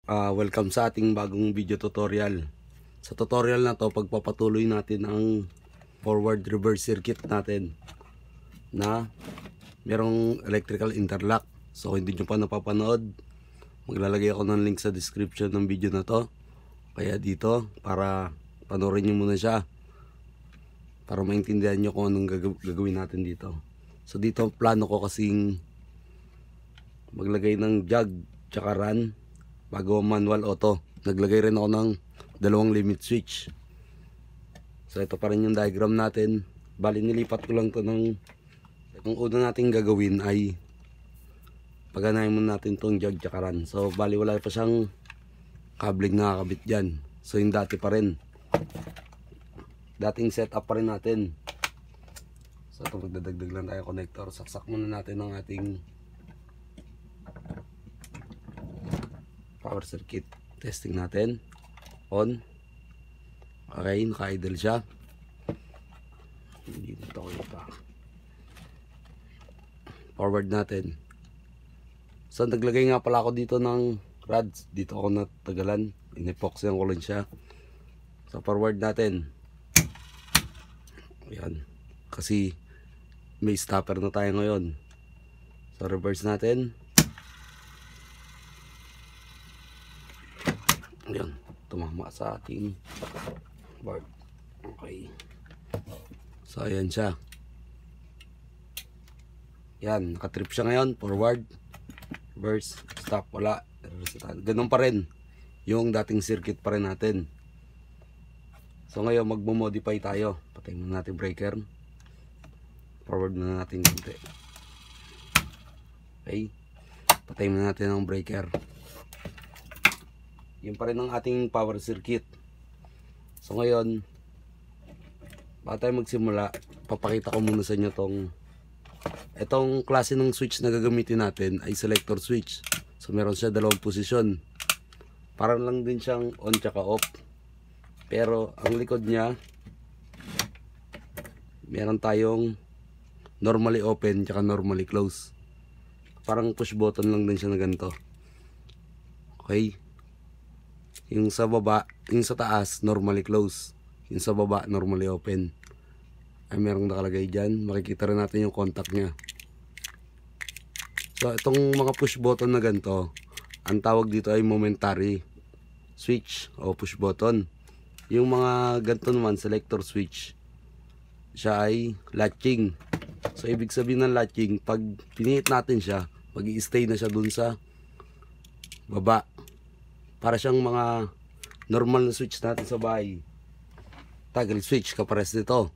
Welcome sa ating bagong video tutorial. Sa tutorial na to, pagpapatuloy natin ang forward reverse circuit natin na merong electrical interlock. So hindi nyo pa napapanood, maglalagay ako ng link sa description ng video na to. Kaya dito, para panoorin nyo muna siya, para maintindihan nyo kung anong gagawin natin dito. So dito plano ko kasing maglagay ng jug tsaka run bago manual auto. Naglagay rin ako ng dalawang limit switch. So ito pa rin yung diagram natin. Bali nilipat ko lang to ng, ang una natin gagawin ay paganahin muna natin tong jug tsaka run. So bali wala pa siyang kabling nakakabit dyan. So yung dati pa rin, dating setup pa rin natin. So ito, magdadagdag lang tayo connector. Saksak muna natin ang ating power circuit. Testing natin. On. Okay, naka-idle siya. Hindi nito ko ito. Forward natin. So naglagay nga pala ako dito ng rods. Dito ako natagalan. In-epoxy ko lang siya. So forward natin. Ayan. Kasi may stopper na tayo ngayon. So reverse natin. Ayan, tumama sa ating board. Okay. So ayan siya. Yan, nakatrip siya ngayon. Forward, reverse, stop, wala. Ganun pa rin yung dating circuit pa rin natin. So ngayon magmo-modify tayo. Patayin na natin breaker. Forward na natin konti. Okay. Patayin na natin ang breaker. Yun pa rin ang ating power circuit. So ngayon, bago tayo magsimula, papakita ko muna sa inyo itong klase ng switch na gagamitin natin ay selector switch. So meron siya dalawang posisyon. Parang lang din siyang on tsaka off. Pero ang likod niya, meron tayong normally open tsaka normally close. Parang push button lang din siya na ganito. Okay. Yung sa baba, yung sa taas, normally close. Yung sa baba, normally open. Ay merong nakalagay dyan. Makikita rin natin yung contact nya. So itong mga push button na ganito, ang tawag dito ay momentary switch o push button. Yung mga ganito naman, selector switch, siya ay latching. So ibig sabihin ng latching, pag pinihit natin siya, mag-i-stay na siya dun sa baba. Para siyang mga normal na switch natin sa bahay. Toggle switch, kapares nito.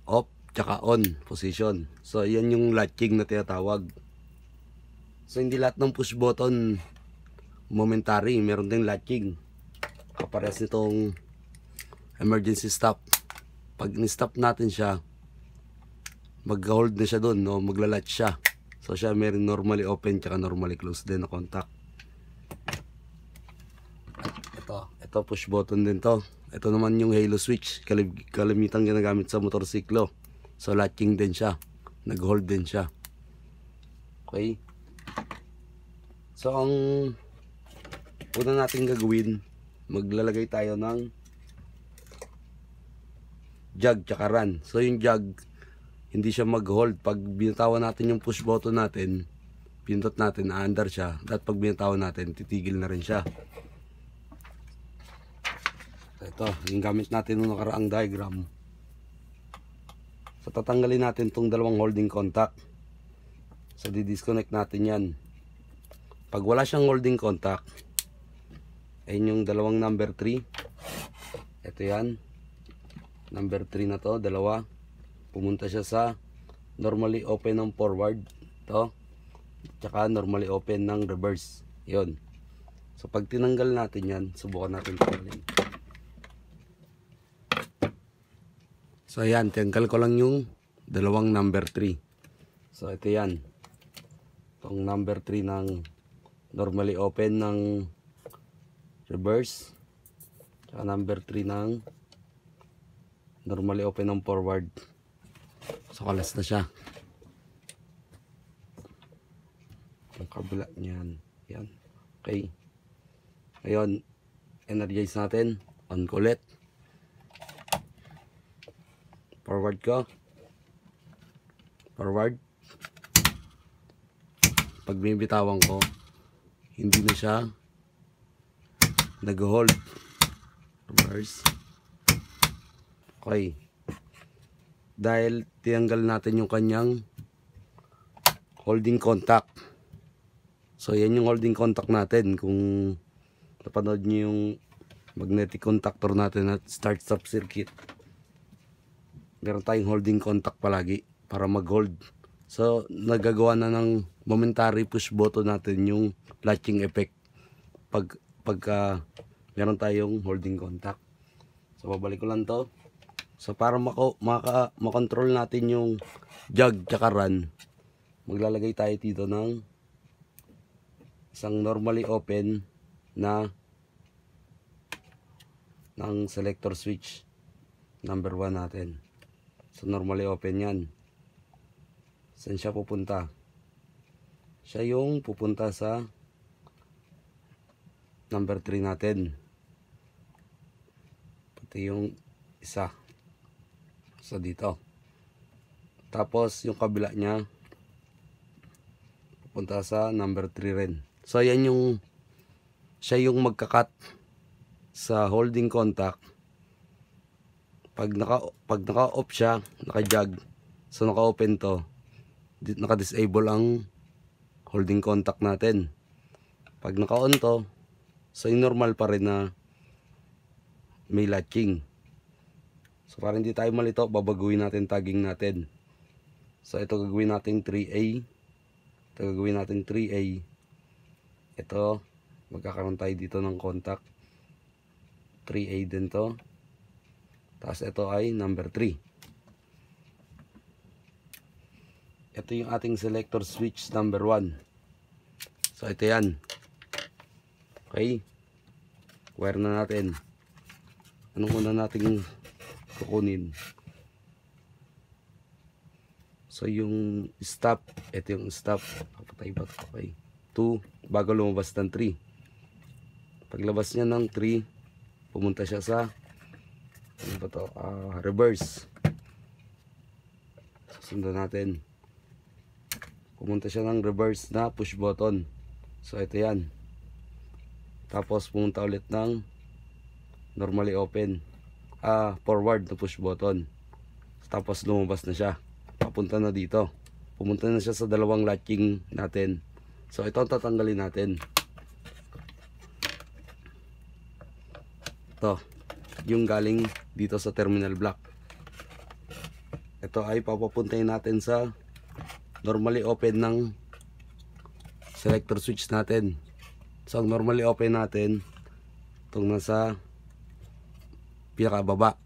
Off, tsaka on, position. So, yan yung latching na tinatawag. So, hindi lahat ng push button momentary. Meron din latching. Kapares nitong emergency stop. Pag ni-stop natin siya, mag-hold na siya dun, no? Magla-latch siya. So, siya meron normally open, tsaka normally closed din na contact. Ito push button din to. Ito naman yung halo switch, kalimitang ginagamit sa motorsiklo. So latching din siya, nag-hold din siya. Okay. So ang una natin gagawin, maglalagay tayo ng jug tsaka run. So yung jug, hindi siya mag-hold. Pag binatawan natin yung push button natin, pinindot natin, aandar siya. At pag binatawan natin, titigil na rin siya. Ito, yung gamit natin nung nakaraang diagram. So tatanggalin natin itong dalawang holding contact. So di-disconnect natin yan. Pag wala siyang holding contact, ayun yung dalawang number 3. Ito yan, number 3 na to, dalawa. Pumunta siya sa normally open ng forward, ito, tsaka normally open ng reverse. Yun. So pag tinanggal natin yan, subukan natin tanggalin. So ayan, tanggal ko lang yung dalawang number 3. So ito yan, itong number 3 ng normally open ng reverse, tsaka number 3 ng normally open ng forward. So kalas na siya. Ang kabila niyan, yan. Okay. Ngayon, energize natin. On ko ulit. Forward ko. Forward. Pag binibitawan ko, hindi na siya nag-hold. Reverse. Okay. Dahil tinanggal natin yung kanyang holding contact. So yan yung holding contact natin. Kung napanood nyo yung magnetic contactor natin at start-stop circuit, meron tayong holding contact palagi para mag-hold. So nagagawa na ng momentary push button natin yung latching effect pagka meron tayong holding contact. So babalik ko lang to. So para makontrol natin yung jog tsaka run, maglalagay tayo dito ng isang normally open na ng selector switch number 1 natin. So normally open yan. Saan siya pupunta? Siya yung pupunta sa number 3 natin. Pati yung isa. So dito. Tapos yung kabila niya pupunta sa number 3 rin. So yan yung siya yung magkakat sa holding contact. Pag naka-off siya, naka-jog, so naka-open to, naka-disable ang holding contact natin. Pag naka-on to, so yung normal pa rin na may latching. So para hindi tayo malito, babaguhin natin tagging natin. So ito gagawin natin 3A. Ito gagawin natin 3A. Ito, magkakaroon tayo dito ng contact. 3A din to. Tapos ito ay number 3. Ito yung ating selector switch number 1. So ito yan. Okay. Wire na natin. Anong una nating kukunin? So yung stop. Ito yung stop. Patay ba? Okay. 2. Bago lumabas ng 3. Paglabas niya ng 3, pumunta siya sa ano ba to? Reverse. Susundan natin. Pumunta siya ng reverse na push button. So ito yan. Tapos pumunta ulit ng normally open. Forward na push button. Tapos lumabas na siya. Papunta na dito. Pumunta na siya sa dalawang latching natin. So ito ang tatanggalin natin. Ito. Yung galing dito sa terminal block. Ito ay papapuntahin natin sa normally open ng selector switch natin. So ang normally open natin itong nasa pinakababa.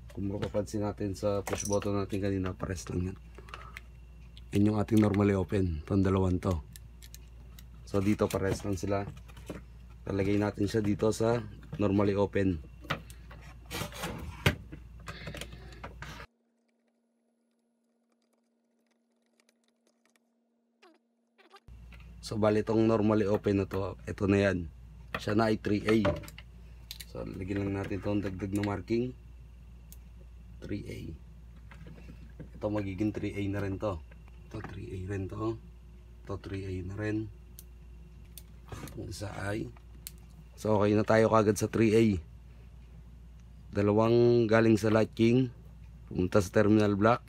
Kung mapapansin natin sa push button natin kanina, pares lang yan. Yan yung ating normally open. Itong dalawang to. So dito pares lang sila. Lalagay natin siya dito sa normally open. So bali itong normally open na to, ito na yan. Siya na ay 3A. So lagyan lang natin itong dagdag na marking 3A. Ito magiging 3A na rin to. Ito 3A rin to. Ito 3A na rin. Itong isa ay, so okay na tayo kagad sa 3A. Dalawang galing sa latching, pumunta sa terminal block.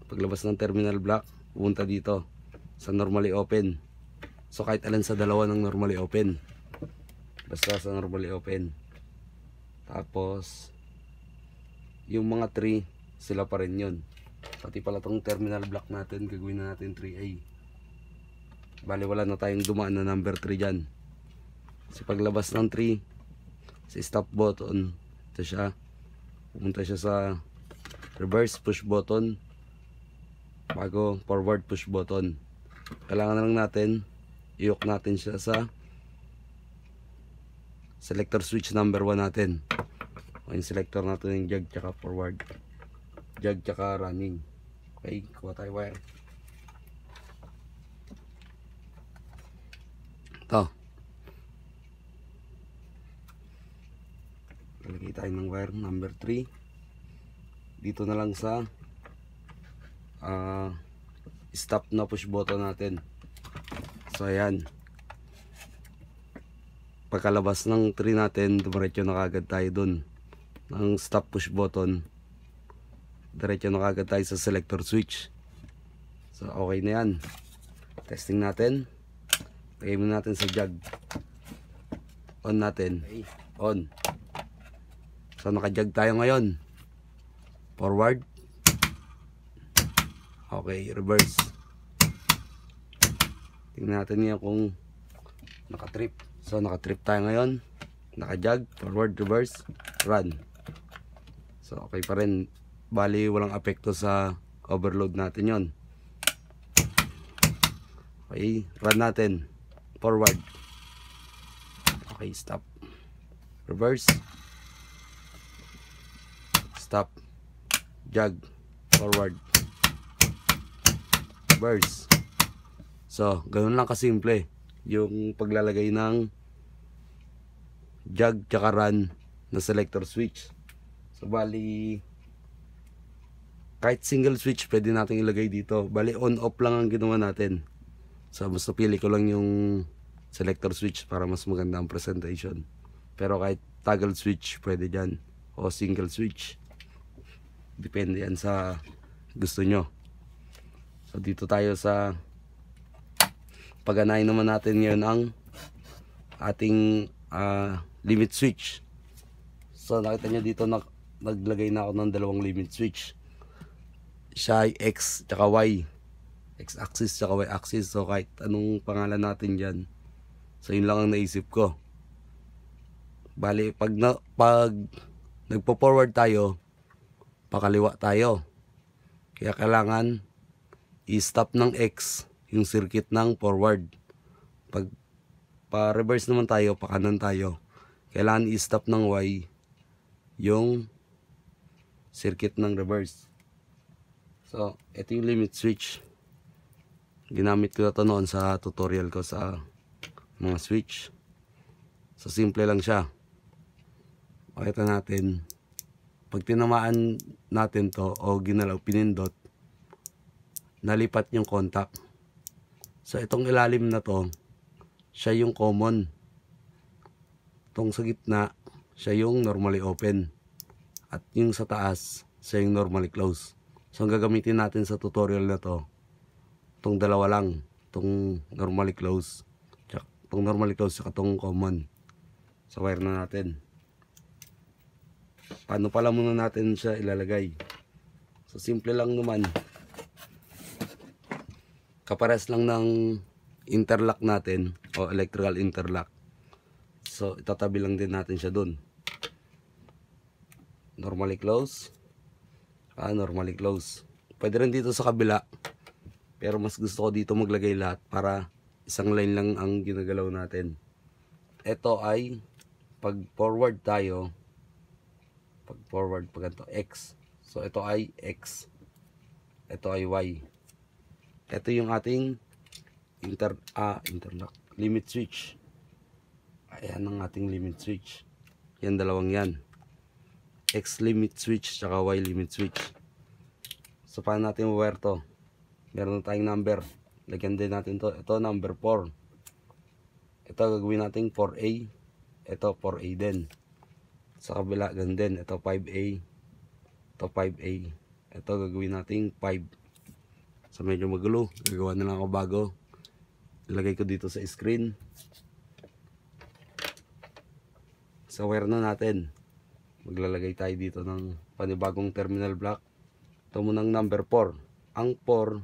Paglabas ng terminal block, pumunta dito sa normally open. So kahit alin sa dalawa ng normally open, basta sa normally open. Tapos yung mga 3, sila pa rin yun. Pati pala tong terminal block natin, gagawin na natin 3A. Bali wala na tayong dumaan na number 3 dyan. Kasi paglabas ng 3, sa stop button, ito siya, pumunta siya sa reverse push button bago forward push button. Kailangan na lang natin i-hook natin siya sa selector switch number 1 natin. O yung selector natin yung jog tsaka forward, jog tsaka running. Okay, kuha tayo wire. Ito, tayo ng wire number 3 dito na lang sa stop na push button natin. So ayan, pagkalabas ng 3 natin, diretso na kagad tayo dun ng stop push button, diretso na kagad tayo sa selector switch. So okay na yan. Testing natin, lagay mo natin sa jug, on natin, on. So naka-jug tayo ngayon, forward, okay, reverse. Tingnan natin yan kung naka-trip. So naka-trip tayo ngayon, naka-jug, forward, reverse, run. So okay pa rin, bali walang apekto sa overload natin yon. Okay, run natin, forward, okay, stop, reverse, stop, jug, forward, reverse. So ganoon lang kasimple yung paglalagay ng jug tsaka run na selector switch. So bali kahit single switch pwede natin ilagay dito. Bali on off lang ang ginawa natin. So mas napili ko lang yung selector switch para mas maganda ang presentation. Pero kahit toggle switch pwede dyan, o single switch, depende yan sa gusto nyo. So dito tayo sa paganahin naman natin ngayon ang ating limit switch. So nakita nyo dito naglagay na ako ng dalawang limit switch. Siya ay X tsaka Y, X axis tsaka Y axis. So kahit anong pangalan natin dyan, so yun lang ang naisip ko. Bali pag nagpo-forward tayo, pakaliwa tayo, kaya kailangan i-stop ng X yung circuit ng forward. Pag pa-reverse naman tayo, pakanan tayo, kailangan i-stop ng Y yung circuit ng reverse. So ito yung limit switch, ginamit ko na ito noon sa tutorial ko sa mga switch. So simple lang siya. Makita natin, pag tinamaan natin to o ginalaw, pinindot, nalipat yung contact. So itong ilalim na to, siya yung common. Itong sa gitna, siya yung normally open. At yung sa taas, siya yung normally close. So ang gagamitin natin sa tutorial na to, itong dalawa lang, itong normally close, itong normally close, at itong common. So wire na natin. Paano pala muna natin siya ilalagay? So simple lang naman. Kapares lang ng interlock natin o electrical interlock. So itatabi lang din natin siya dun. Normally close, normally close. Pwede rin dito sa kabila, pero mas gusto ko dito maglagay lahat para isang line lang ang ginagalaw natin. Ito ay pag forward tayo, pag forward, pag ito X, so ito ay X, ito ay Y. Ito yung ating interlock limit switch. Ayan ang ating limit switch. Yan, dalawang yan, X limit switch tsaka Y limit switch. So paano natin wire to? Meron tayong number, lagyan din natin to. Ito number 4, ito gagawin natin 4A, ito 4A din. Sa kabila ganun din, ito 5A, ito 5A, ito gagawin natin 5. So medyo magulo, gagawa na lang ako bago. Ilagay ko dito sa screen. Sa wire na natin, maglalagay tayo dito ng panibagong terminal block. Ito munang number 4. Ang 4,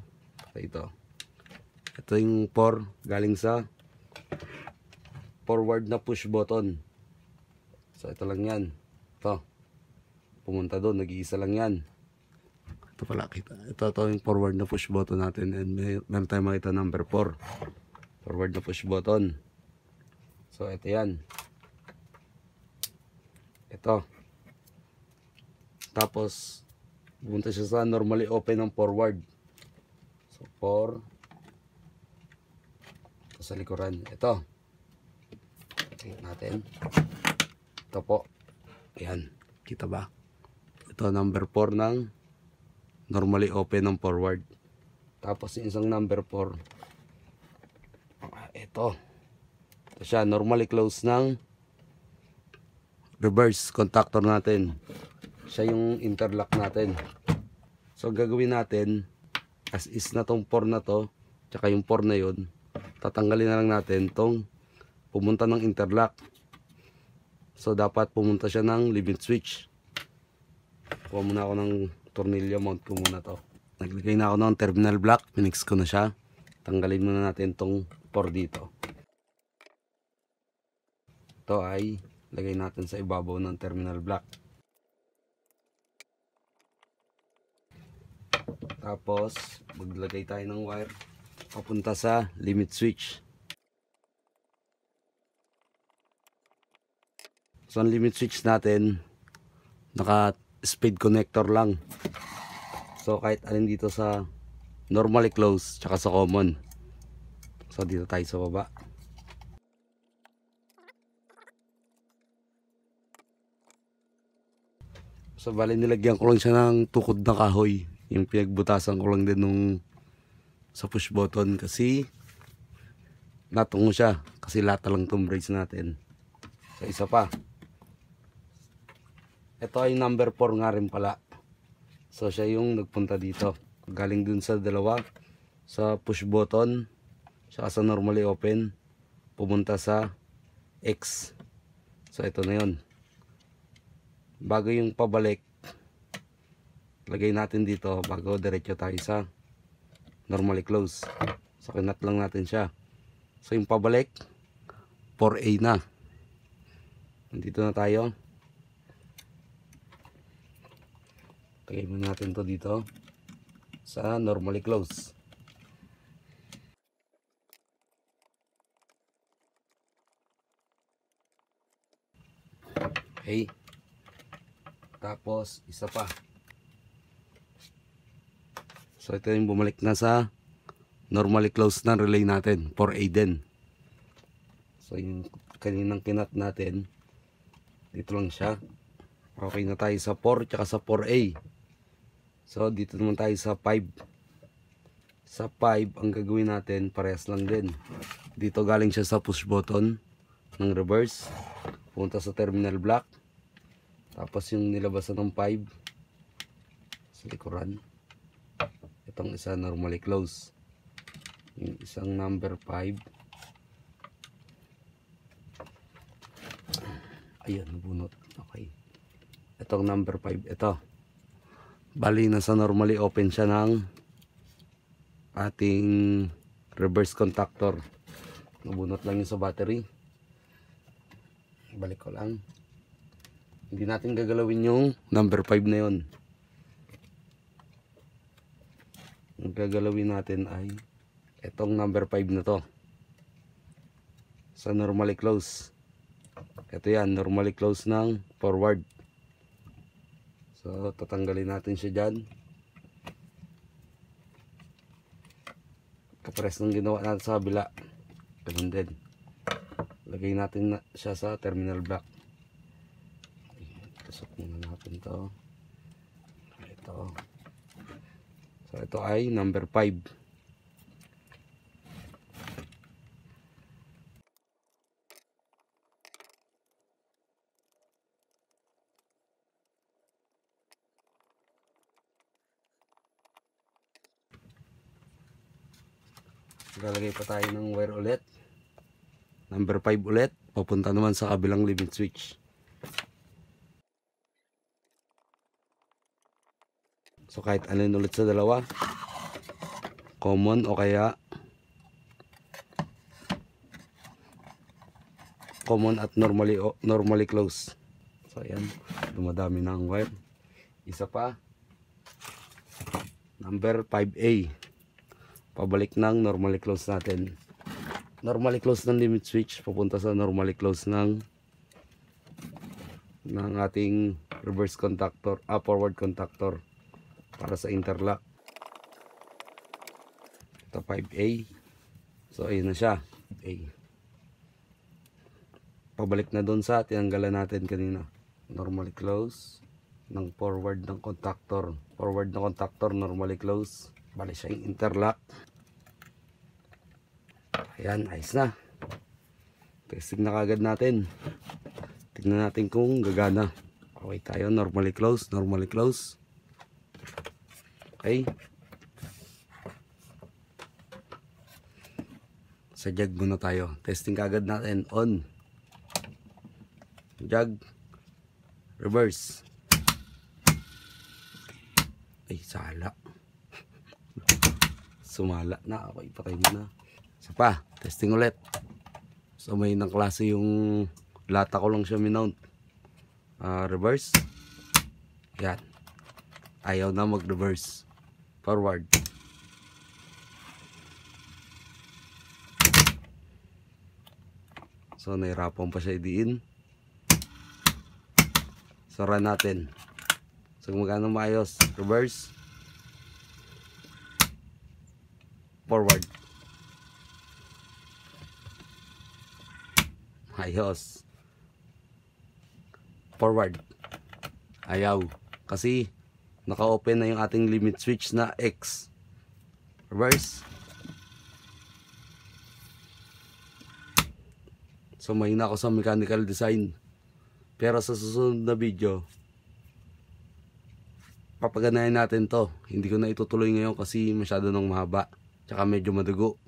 ito yung 4 galing sa forward na push button. So ito lang yan, ito pumunta doon, nag-iisa lang yan. Ito pala, ito yung forward na push button natin, and meron tayong makita number 4, forward na push button. So ito yan, ito. Tapos pumunta siya sa normally open ng forward. So 4, ito sa likuran, ito tingnan natin, ito po, ayan. Kita ba? Ito number 4 ng normally open ng forward. Tapos yung isang number 4, ito siya, normally close ng reverse contactor natin. Siya yung interlock natin. So gagawin natin, as is na tong 4 na to, tsaka yung 4 na yun, tatanggalin na lang natin tong pumunta ng interlock. So dapat pumunta siya ng limit switch. Kuha muna ako ng tornilyo, mount ko muna to. Naglagay na ako ng terminal block, minix ko na siya. Tanggalin muna natin tong 4 dito. Ito ay lagay natin sa ibabaw ng terminal block. Tapos maglagay tayo ng wire papunta sa limit switch. So ang limit switch natin naka speed connector lang. So kahit alin dito sa normally close tsaka sa common. So dito tayo sa baba. So bali nilagyan ko lang siya ng tukod na kahoy. Yung pinagbutasan ko lang din nung sa push button kasi natungo siya. Kasi lata lang itong brace natin. So isa pa. Ito ay number 4 nga rin pala. So siya yung nagpunta dito. Galing dun sa dalawa. Sa push button. Saka sa normally open. Pumunta sa X. So ito na yun. Bago yung pabalik, lagay natin dito bago diretso tayo sa normally close. So kinat lang natin siya. So yung pabalik 4A na. Nandito na tayo. Lagay mo natin to dito sa normally close. Okay. Tapos isa pa. So ito yung bumalik na sa normally close na relay natin, 4A din. So yung kaninang kinat natin, dito lang siya. Okay na tayo sa 4 tsaka sa 4A. So dito naman tayo sa 5. Sa 5 ang gagawin natin parehas lang din. Dito galing siya sa push button ng reverse, punta sa terminal block. Tapos yung nilabasan ng 5 sa likuran, itong isa normally close. Yung isang number 5, ayun, nabunot. Okay, itong number 5, ito bali na sa normally open siya ng ating reverse contactor. Nabunot lang yung sa battery. Balik ko lang. Hindi natin gagalawin yung number 5 na yun. Ang gagalawin natin ay itong number 5 na to sa normally close. Ito yan, normally close ng forward. So tatanggalin natin siya dyan. Kapares ng ginawa natin sa kabila. Ganun din. Lagay natin siya sa terminal block. Tusok muna natin to. Ito. So ito ay number 5. Lalagay pa tayo ng wire ulit. Number 5 ulit. Papunta naman sa kabilang limit switch. So kahit alin ulit sa dalawa, common o kaya common at normally close. So ayan, dumadami na ang wire. Isa pa, number 5A, pabalik ng normally close natin. Normally close ng limit switch papunta sa normally close ng ating reverse contactor, forward contactor para sa interlock. Ito 5A. So ayun na siya, 5A. Pabalik na doon sa tinanggalan natin kanina. normally close. Ng forward ng contactor. Forward ng contactor, normally close. Bali siya yung interlock. Ayan, ayos na. Testing na kagad natin. Tignan natin kung gagana. Okay tayo, normally close, normally close. Okay. Sa jug muna tayo. Testing kagad natin. On. Jug. Reverse. Ay, sala. Sumala na. Okay, patay muna. Isa pa. Testing ulit. So may nang klase yung lata ko lang siya minount. Reverse. Yan. Ayaw na mag-reverse. Forward. So nahirapan pa siya idiin. Sara natin. So magkano maayos. Reverse. Forward. Ayos. Forward. Ayaw. Kasi naka-open na yung ating limit switch na X. Reverse. So mahina ako sa mechanical design. Pero sa susunod na video, papaganahin natin to. Hindi ko na itutuloy ngayon kasi masyado nang mahaba. Tsaka medyo madugo.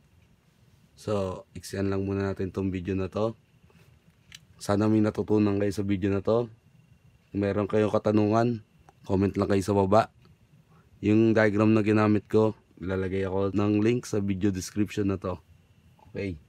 So, iksian lang muna natin tong video na to. Sana may natutunan kayo sa video na to. Kung meron kayong katanungan, comment lang kayo sa baba. Yung diagram na ginamit ko, ilalagay ako ng link sa video description na to. Okay.